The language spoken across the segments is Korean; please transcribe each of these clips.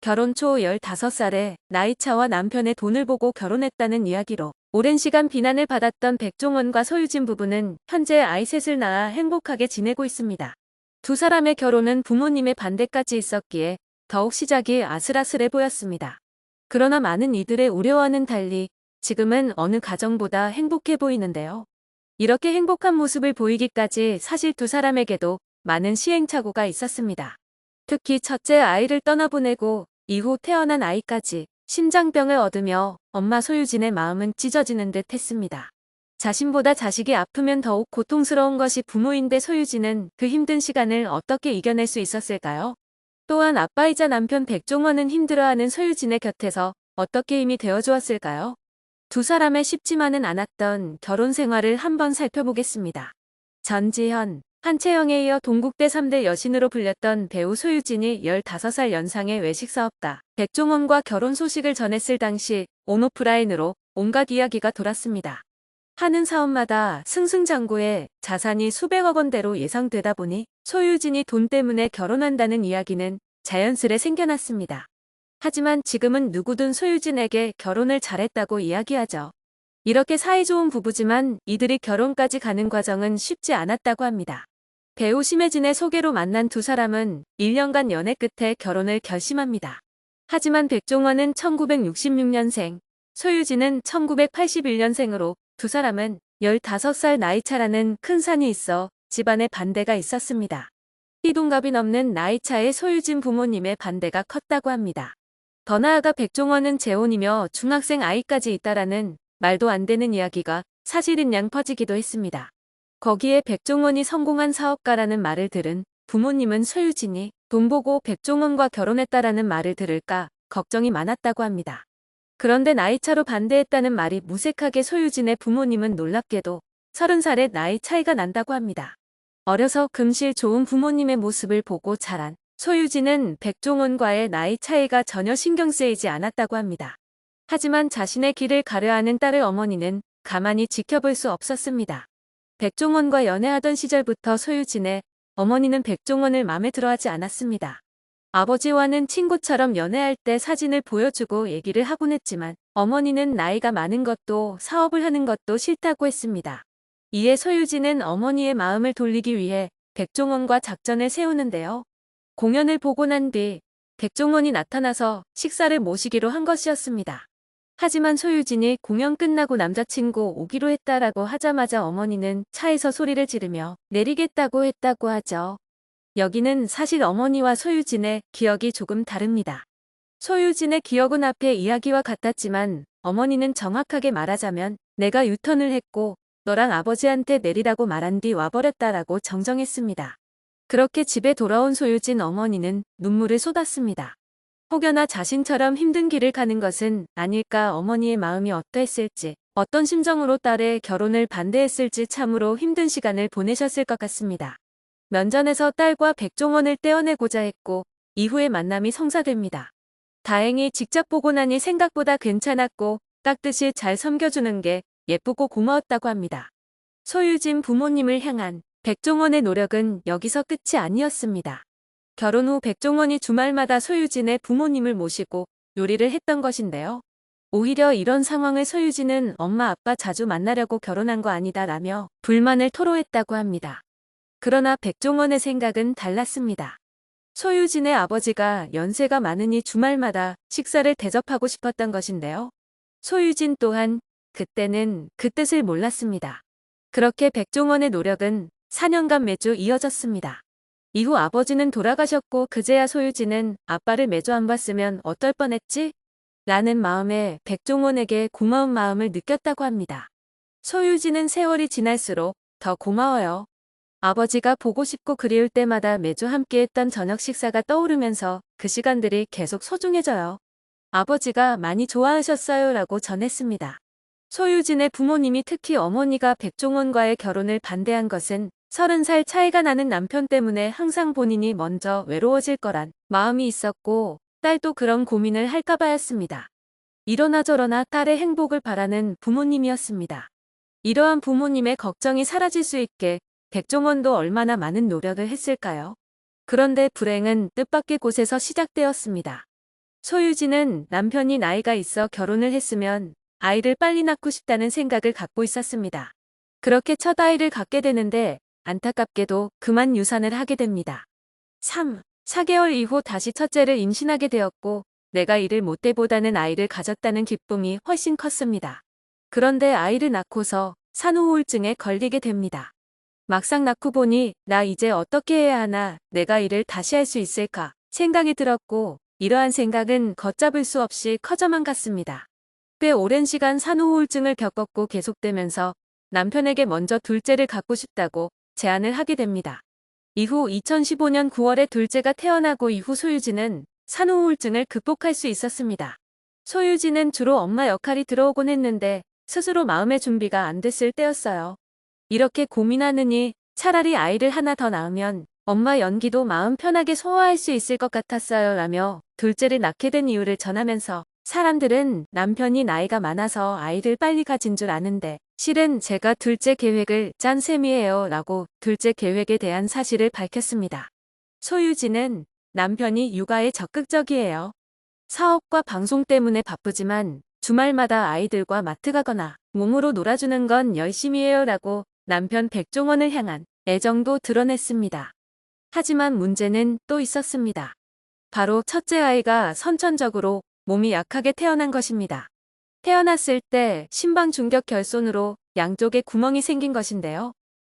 결혼 초 15살에 나이차와 남편의 돈을 보고 결혼했다는 이야기로 오랜 시간 비난을 받았던 백종원과 소유진 부부는 현재 아이 셋을 낳아 행복하게 지내고 있습니다. 두 사람의 결혼은 부모님의 반대까지 있었기에 더욱 시작이 아슬아슬해 보였습니다. 그러나 많은 이들의 우려와는 달리 지금은 어느 가정보다 행복해 보이는데요. 이렇게 행복한 모습을 보이기까지 사실 두 사람에게도 많은 시행착오가 있었습니다. 특히 첫째 아이를 떠나보내고 이후 태어난 아이까지 심장병을 얻으며 엄마 소유진의 마음은 찢어지는 듯 했습니다. 자신보다 자식이 아프면 더욱 고통스러운 것이 부모인데 소유진은 그 힘든 시간을 어떻게 이겨낼 수 있었을까요? 또한 아빠이자 남편 백종원은 힘들어하는 소유진의 곁에서 어떻게 힘이 되어주었을까요? 두 사람의 쉽지만은 않았던 결혼 생활을 한번 살펴보겠습니다. 전지현, 한채영에 이어 동국대 3대 여신으로 불렸던 배우 소유진이 15살 연상의 외식사업가 백종원과 결혼 소식을 전했을 당시 온오프라인으로 온갖 이야기가 돌았습니다. 하는 사업마다 승승장구해 자산이 수백억 원대로 예상되다 보니 소유진이 돈 때문에 결혼한다는 이야기는 자연스레 생겨났습니다. 하지만 지금은 누구든 소유진에게 결혼을 잘했다고 이야기하죠. 이렇게 사이좋은 부부지만 이들이 결혼까지 가는 과정은 쉽지 않았다고 합니다. 배우 심혜진의 소개로 만난 두 사람은 1년간 연애 끝에 결혼을 결심합니다. 하지만 백종원은 1966년생, 소유진은 1981년생으로 두 사람은 15살 나이차라는 큰 산이 있어 집안에 반대가 있었습니다. 띠동갑이 넘는 나이차의 소유진 부모님의 반대가 컸다고 합니다. 더 나아가 백종원은 재혼이며 중학생 아이까지 있다라는 말도 안 되는 이야기가 사실인 양 퍼지기도 했습니다. 거기에 백종원이 성공한 사업가라는 말을 들은 부모님은 소유진이 돈 보고 백종원과 결혼했다라는 말을 들을까 걱정이 많았다고 합니다. 그런데 나이차로 반대했다는 말이 무색하게 소유진의 부모님은 놀랍게도 30살의 나이 차이가 난다고 합니다. 어려서 금실 좋은 부모님의 모습을 보고 자란 소유진은 백종원과의 나이 차이가 전혀 신경 쓰이지 않았다고 합니다. 하지만 자신의 길을 가려하는 딸을 어머니는 가만히 지켜볼 수 없었습니다. 백종원과 연애하던 시절부터 소유진의 어머니는 백종원을 마음에 들어하지 않았습니다. 아버지와는 친구처럼 연애할 때 사진을 보여주고 얘기를 하곤 했지만 어머니는 나이가 많은 것도 사업을 하는 것도 싫다고 했습니다. 이에 소유진은 어머니의 마음을 돌리기 위해 백종원과 작전을 세우는데요. 공연을 보고 난 뒤 백종원이 나타나서 식사를 모시기로 한 것이었습니다. 하지만 소유진이 공연 끝나고 남자친구 오기로 했다라고 하자마자 어머니는 차에서 소리를 지르며 내리겠다고 했다고 하죠. 여기는 사실 어머니와 소유진의 기억이 조금 다릅니다. 소유진의 기억은 앞의 이야기와 같았지만 어머니는 정확하게 말하자면 내가 유턴을 했고 너랑 아버지한테 내리라고 말한 뒤 와버렸다라고 정정했습니다. 그렇게 집에 돌아온 소유진 어머니는 눈물을 쏟았습니다. 혹여나 자신처럼 힘든 길을 가는 것은 아닐까 어머니의 마음이 어떠했을지 어떤 심정으로 딸의 결혼을 반대했을지 참으로 힘든 시간을 보내셨을 것 같습니다. 면전에서 딸과 백종원을 떼어내고자 했고 이후의 만남이 성사됩니다. 다행히 직접 보고 나니 생각보다 괜찮았고 깍듯이 잘 섬겨주는 게 예쁘고 고마웠다고 합니다. 소유진 부모님을 향한 백종원의 노력은 여기서 끝이 아니었습니다. 결혼 후 백종원이 주말마다 소유진의 부모님을 모시고 요리를 했던 것인데요. 오히려 이런 상황을 소유진은 엄마 아빠 자주 만나려고 결혼한 거 아니다라며 불만을 토로했다고 합니다. 그러나 백종원의 생각은 달랐습니다. 소유진의 아버지가 연세가 많으니 주말마다 식사를 대접하고 싶었던 것인데요. 소유진 또한 그때는 그 뜻을 몰랐습니다. 그렇게 백종원의 노력은 4년간 매주 이어졌습니다. 이후 아버지는 돌아가셨고 그제야 소유진은 아빠를 매주 안 봤으면 어떨 뻔했지? 라는 마음에 백종원에게 고마운 마음을 느꼈다고 합니다. 소유진은 세월이 지날수록 더 고마워요. 아버지가 보고 싶고 그리울 때마다 매주 함께했던 저녁 식사가 떠오르면서 그 시간들이 계속 소중해져요. 아버지가 많이 좋아하셨어요 라고 전했습니다. 소유진의 부모님이 특히 어머니가 백종원과의 결혼을 반대한 것은 30살 차이가 나는 남편 때문에 항상 본인이 먼저 외로워질 거란 마음이 있었고 딸도 그런 고민을 할까봐였습니다. 이러나 저러나 딸의 행복을 바라는 부모님이었습니다. 이러한 부모님의 걱정이 사라질 수 있게 백종원도 얼마나 많은 노력을 했을까요? 그런데 불행은 뜻밖의 곳에서 시작되었습니다. 소유진은 남편이 나이가 있어 결혼을 했으면 아이를 빨리 낳고 싶다는 생각을 갖고 있었습니다. 그렇게 첫 아이를 갖게 되는데 안타깝게도 그만 유산을 하게 됩니다. 3. 4개월 이후 다시 첫째를 임신하게 되었고 내가 일을 못해보다는 아이를 가졌다는 기쁨이 훨씬 컸습니다. 그런데 아이를 낳고서 산후우울증에 걸리게 됩니다. 막상 낳고 보니 나 이제 어떻게 해야 하나, 내가 일을 다시 할 수 있을까 생각이 들었고 이러한 생각은 걷잡을 수 없이 커져만 갔습니다. 꽤 오랜 시간 산후우울증을 겪었고 계속되면서 남편에게 먼저 둘째를 갖고 싶다고 제안을 하게 됩니다. 이후 2015년 9월에 둘째가 태어나고 이후 소유진은 산후우울증을 극복할 수 있었습니다. 소유진은 주로 엄마 역할이 들어오곤 했는데 스스로 마음의 준비가 안 됐을 때였어요. 이렇게 고민하느니 차라리 아이를 하나 더 낳으면 엄마 연기도 마음 편하게 소화할 수 있을 것 같았어요 라며 둘째를 낳게 된 이유를 전하면서, 사람들은 남편이 나이가 많아서 아이를 빨리 가진 줄 아는데 실은 제가 둘째 계획을 짠 셈이에요 라고 둘째 계획에 대한 사실을 밝혔습니다. 소유진은 남편이 육아에 적극적이에요. 사업과 방송 때문에 바쁘지만 주말마다 아이들과 마트 가거나 몸으로 놀아주는 건 열심히 해요 라고 남편 백종원을 향한 애정도 드러냈습니다. 하지만 문제는 또 있었습니다. 바로 첫째 아이가 선천적으로 몸이 약하게 태어난 것입니다. 태어났을 때 심방중격 결손으로 양쪽에 구멍이 생긴 것인데요.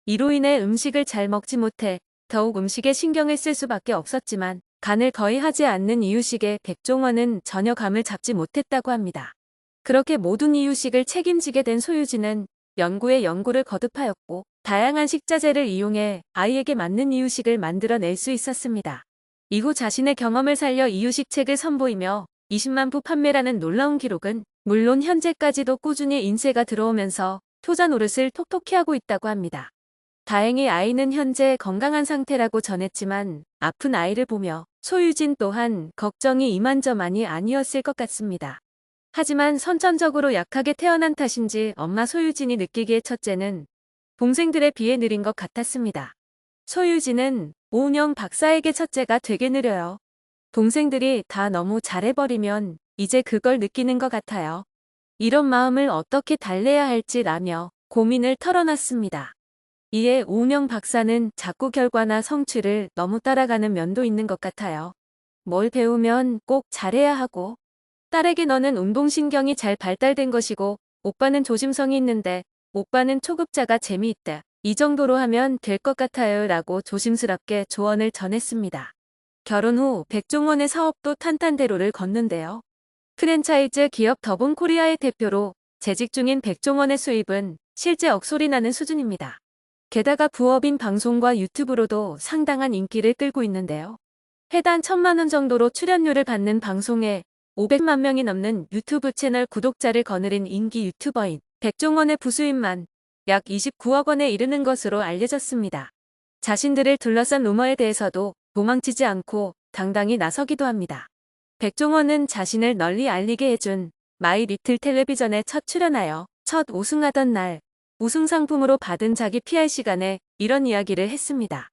이로 인해 음식을 잘 먹지 못해 더욱 음식에 신경을 쓸 수밖에 없었지만 간을 거의 하지 않는 이유식에 백종원은 전혀 감을 잡지 못했다고 합니다. 그렇게 모든 이유식을 책임지게 된 소유진은 연구에 연구를 거듭하였고 다양한 식자재를 이용해 아이에게 맞는 이유식을 만들어낼 수 있었습니다. 이후 자신의 경험을 살려 이유식 책을 선보이며 20만 부 판매라는 놀라운 기록은 물론 현재까지도 꾸준히 인쇄가 들어오면서 효자 노릇을 톡톡히 하고 있다고 합니다. 다행히 아이는 현재 건강한 상태라고 전했지만 아픈 아이를 보며 소유진 또한 걱정이 이만저만이 아니었을 것 같습니다. 하지만 선천적으로 약하게 태어난 탓인지 엄마 소유진이 느끼기에 첫째는 동생들에 비해 느린 것 같았습니다. 소유진은 오은영 박사에게 첫째가 되게 느려요. 동생들이 다 너무 잘해버리면 이제 그걸 느끼는 것 같아요. 이런 마음을 어떻게 달래야 할지 라며 고민을 털어놨습니다. 이에 오은영 박사는 자꾸 결과나 성취를 너무 따라가는 면도 있는 것 같아요. 뭘 배우면 꼭 잘해야 하고, 딸에게 너는 운동신경이 잘 발달된 것이고 오빠는 조심성이 있는데 오빠는 초급자가 재미있다. 이 정도로 하면 될 것 같아요 라고 조심스럽게 조언을 전했습니다. 결혼 후 백종원의 사업도 탄탄대로를 걷는데요. 프랜차이즈 기업 더본코리아의 대표로 재직 중인 백종원의 수입은 실제 억소리 나는 수준입니다. 게다가 부업인 방송과 유튜브로도 상당한 인기를 끌고 있는데요. 회당 1,000만 원 정도로 출연료를 받는 방송에 500만 명이 넘는 유튜브 채널 구독자를 거느린 인기 유튜버인 백종원의 부수입만 약 29억 원에 이르는 것으로 알려졌습니다. 자신들을 둘러싼 루머에 대해서도 도망치지 않고 당당히 나서기도 합니다. 백종원은 자신을 널리 알리게 해준 마이리틀 텔레비전에 첫 출연하여 첫 우승하던 날 우승 상품으로 받은 자기 PR 시간에 이런 이야기를 했습니다.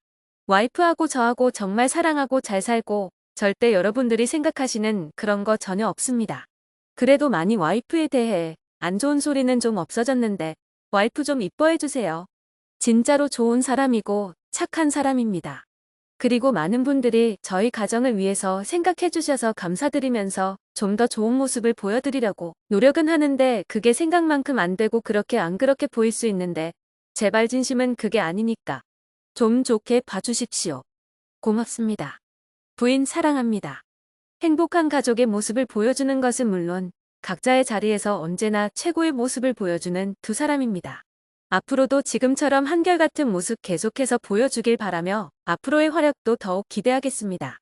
와이프하고 저하고 정말 사랑하고 잘 살고 절대 여러분들이 생각하시는 그런 거 전혀 없습니다. 그래도 많이 와이프에 대해 안 좋은 소리는 좀 없어졌는데 와이프 좀 이뻐해주세요. 진짜로 좋은 사람이고 착한 사람입니다. 그리고 많은 분들이 저희 가정을 위해서 생각해주셔서 감사드리면서 좀 더 좋은 모습을 보여드리려고 노력은 하는데 그게 생각만큼 안 되고 그렇게 안 그렇게 보일 수 있는데 제발 진심은 그게 아니니까 좀 좋게 봐주십시오. 고맙습니다. 부인 사랑합니다. 행복한 가족의 모습을 보여주는 것은 물론 각자의 자리에서 언제나 최고의 모습을 보여주는 두 사람입니다. 앞으로도 지금처럼 한결같은 모습 계속해서 보여주길 바라며 앞으로의 활약도 더욱 기대하겠습니다.